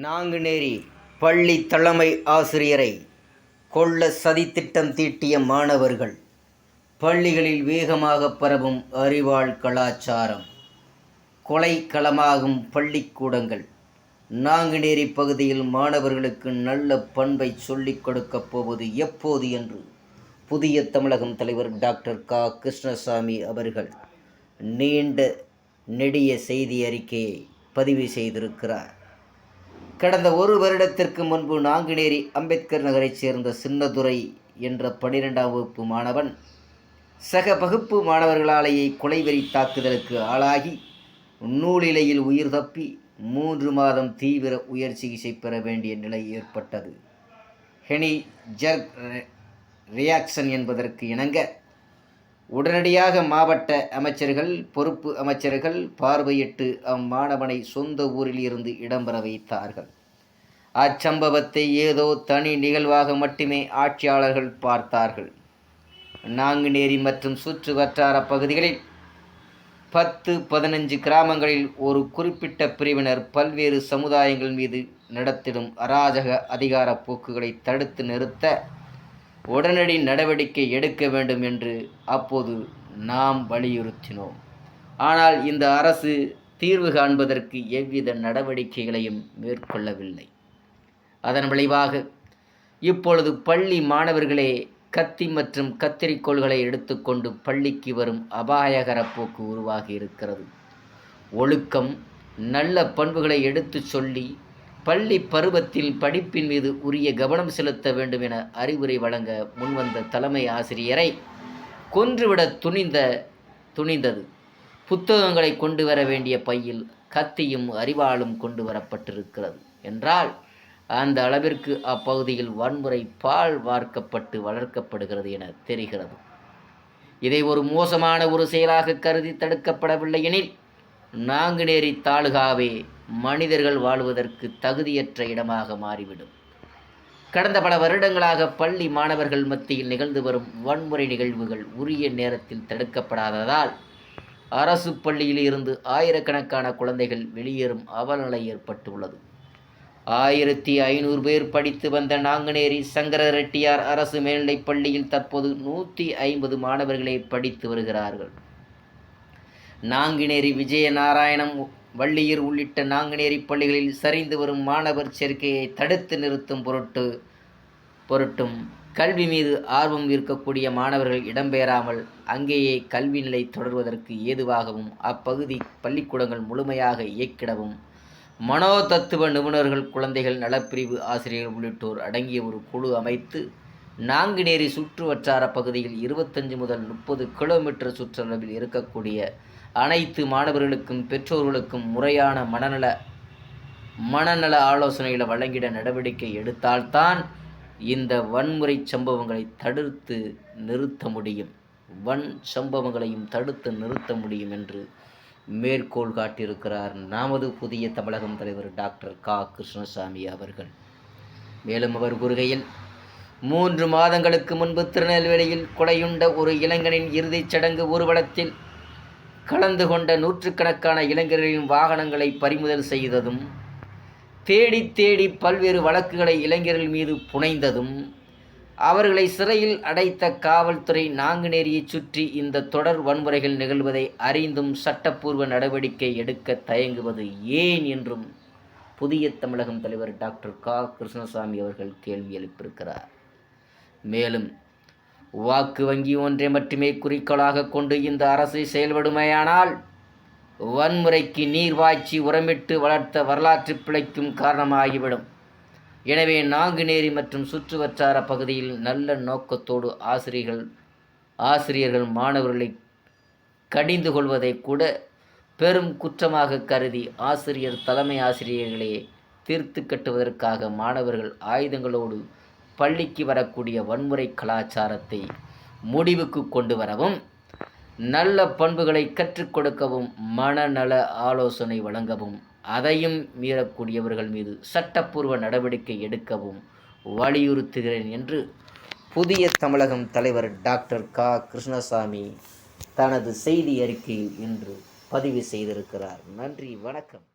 நாங்குநேரி பள்ளி தலைமை ஆசிரியரை கொல்ல சதித்திட்டம் தீட்டிய மாணவர்கள். பள்ளிகளில் வேகமாக பரவும் அறிவாள் கலாச்சாரம். கொலை களமாகும் பள்ளிக்கூடங்கள். நாங்குநேரி பகுதியில் மாணவர்களுக்கு நல்ல பண்பை சொல்லிக் கொடுக்கப் போவது எப்போது என்று புதிய தமிழகம் தலைவர் டாக்டர் க. கிருஷ்ணசாமி அவர்கள் நீண்ட நெடிய செய்தி அறிக்கையை பதிவு செய்திருக்கிறார். கடந்த ஒரு வருடத்திற்கு முன்பு நாங்குநேரி அம்பேத்கர் நகரைச் சேர்ந்த சின்னதுரை என்ற 12ஆம் வகுப்பு மாணவன் சக வகுப்பு மாணவர்களாலேயே கொலைவெறி தாக்குதலுக்கு ஆளாகி நூலிலையில் உயிர் தப்பி 3 மாதம் தீவிர உயர் சிகிச்சை பெற வேண்டிய நிலை ஏற்பட்டது. ஹெனி ஜர்க் ரியாக்ஷன் என்பதற்கு இணங்க உடனடியாக மாவட்ட அமைச்சர்கள், பொறுப்பு அமைச்சர்கள் பார்வையிட்டு அம்மாணவனை சொந்த ஊரில் இருந்து இடம்பெற வைத்தார்கள். அச்சம்பவத்தை ஏதோ தனி நிகழ்வாக மட்டுமே ஆட்சியாளர்கள் பார்த்தார்கள். நாங்குநேரி மற்றும் சுற்று வட்டார பகுதிகளில் 10-15 கிராமங்களில் ஒரு குறிப்பிட்ட பிரிவினர் பல்வேறு சமுதாயங்கள் மீது நடத்திடும் அராஜக அதிகார போக்குகளை தடுத்து நிறுத்த உடனடி நடவடிக்கை எடுக்க வேண்டும் என்று அப்போது நாம் வலியுறுத்தினோம். ஆனால் இந்த அரசு தீர்வு காண்பதற்கு எவ்வித நடவடிக்கைகளையும் மேற்கொள்ளவில்லை. அதன் விளைவாக இப்பொழுது பள்ளி மாணவர்களே கத்தி மற்றும் கத்தரிக்கோல்களை எடுத்துக்கொண்டு பள்ளிக்கு வரும் அபாயகர போக்கு உருவாகி இருக்கிறது. ஒழுக்கம், நல்ல பண்புகளை எடுத்து சொல்லி பள்ளி பருவத்தில் படிப்பின் மீது உரிய கவனம் செலுத்த வேண்டும் என அறிவுரை வழங்க முன்வந்த தலைமை ஆசிரியரை கொன்றுவிட துணிந்தது. புத்தகங்களை கொண்டு வர வேண்டிய பையில் கத்தியும் அறிவாளும் கொண்டு வரப்பட்டிருக்கிறது என்றால் அந்த அளவிற்கு அப்பகுதியில் வன்முறை பால் வார்க்கப்பட்டு வளர்க்கப்படுகிறது என தெரிகிறது. இதை ஒரு மோசமான ஒரு செயலாக கருதி தடுக்கப்படவில்லை எனில் நாங்குநேரி தாலுகாவே மனிதர்கள் வாழ்வதற்கு தகுதியற்ற இடமாக மாறிவிடும். கடந்த பல வருடங்களாக பள்ளி மாணவர்கள் மத்தியில் நிகழ்ந்து வரும் வன்முறை நிகழ்வுகள் உரிய நேரத்தில் தடுக்கப்படாததால் அரசு பள்ளியில் இருந்து ஆயிரக்கணக்கான குழந்தைகள் வெளியேறும் அவலநிலை ஏற்பட்டுள்ளது. 1500 பேர் படித்து வந்த நாங்குநேரி சங்கர ரெட்டியார் அரசு மேல்நிலைப் பள்ளியில் தற்போது 150 மாணவர்களே படித்து வருகிறார்கள். நாங்குநேரி, விஜயநாராயணம், வள்ளியூர் உள்ளிட்ட நாங்குநேரி பள்ளிகளில் சரிந்து வரும் மாணவர் சேர்க்கையை தடுத்து நிறுத்தும் பொருட்டும் கல்வி மீது ஆர்வம் இருக்கக்கூடிய மாணவர்கள் இடம்பெறாமல் அங்கேயே கல்வி நிலை தொடர்வதற்கு ஏதுவாகவும் அப்பகுதி பள்ளிக்கூடங்கள் முழுமையாக இயக்கிடவும் மனோதத்துவ நிபுணர்கள், குழந்தைகள் நலப்பிரிவு ஆசிரியர்கள் உள்ளிட்டோர் அடங்கிய ஒரு குழு அமைத்து நாங்குநேரி சுற்று வட்டார பகுதியில் 25 முதல் 30 கிலோமீட்டர் சுற்றளவில் இருக்கக்கூடிய அனைத்து மாணவர்களுக்கும் பெற்றோர்களுக்கும் முறையான மனநல ஆலோசனைகளை வழங்கிட நடவடிக்கை எடுத்தால்தான் இந்த வன்முறை சம்பவங்களை தடுத்து நிறுத்த முடியும் என்று மேற்கோள் காட்டியிருக்கிறார் நமது புதிய தமிழகம் தலைவர் டாக்டர் க. கிருஷ்ணசாமி அவர்கள். மேலும் அவர் கூறுகையில், 3 மாதங்களுக்கு முன்பு திருநெல்வேலியில் கொலையுண்ட ஒரு இளைஞனின் இறுதிச் சடங்கு ஊர்வலத்தில் கலந்து கொண்ட நூற்றுக்கணக்கான இளைஞர்களின் வாகனங்களை பறிமுதல் செய்ததும், தேடி பல்வேறு வழக்குகளை இளைஞர்கள் மீது புனைந்ததும், அவர்களை சிறையில் அடைத்த காவல்துறை நாங்குநேரியை சுற்றி இந்த தொடர் வன்முறைகள் நிகழ்வதை அறிந்தும் சட்டப்பூர்வ நடவடிக்கை எடுக்க தயங்குவது ஏன் என்றும் புதிய தமிழகம் தலைவர் டாக்டர் க. கிருஷ்ணசாமி அவர்கள் கேள்வி எழுப்பியிருக்கிறார். மேலும் வாக்கு வங்கி ஒன்றை மட்டுமே குறிக்கோளாக கொண்டு இந்த அரசு செயல்படுமையானால் வன்முறைக்கு நீர் வாய்ச்சி உரமிட்டு வளர்த்த வரலாற்று பிழைக்கும் காரணமாகிவிடும். எனவே நாங்குநேரி மற்றும் சுற்று வட்டார பகுதியில் நல்ல நோக்கத்தோடு ஆசிரியர்கள் மாணவர்களை கடிந்து கொள்வதை கூட பெரும் குற்றமாக கருதி தலைமை ஆசிரியர்களே தீர்த்து கட்டுவதற்காக மாணவர்கள் ஆயுதங்களோடு பள்ளிக்கு வரக்கூடிய வன்முறை கலாச்சாரத்தை முடிவுக்கு கொண்டு வரவும், நல்ல பண்புகளை கற்றுக் கொடுக்கவும், மனநல ஆலோசனை வழங்கவும், அதையும் மீறக்கூடியவர்கள் மீது சட்டப்பூர்வ நடவடிக்கை எடுக்கவும் வலியுறுத்துகிறேன் என்று புதிய தமிழகம் தலைவர் டாக்டர் க. கிருஷ்ணசாமி தனது செய்தி அறிக்கையில் இன்று பதிவு செய்திருக்கிறார். நன்றி, வணக்கம்.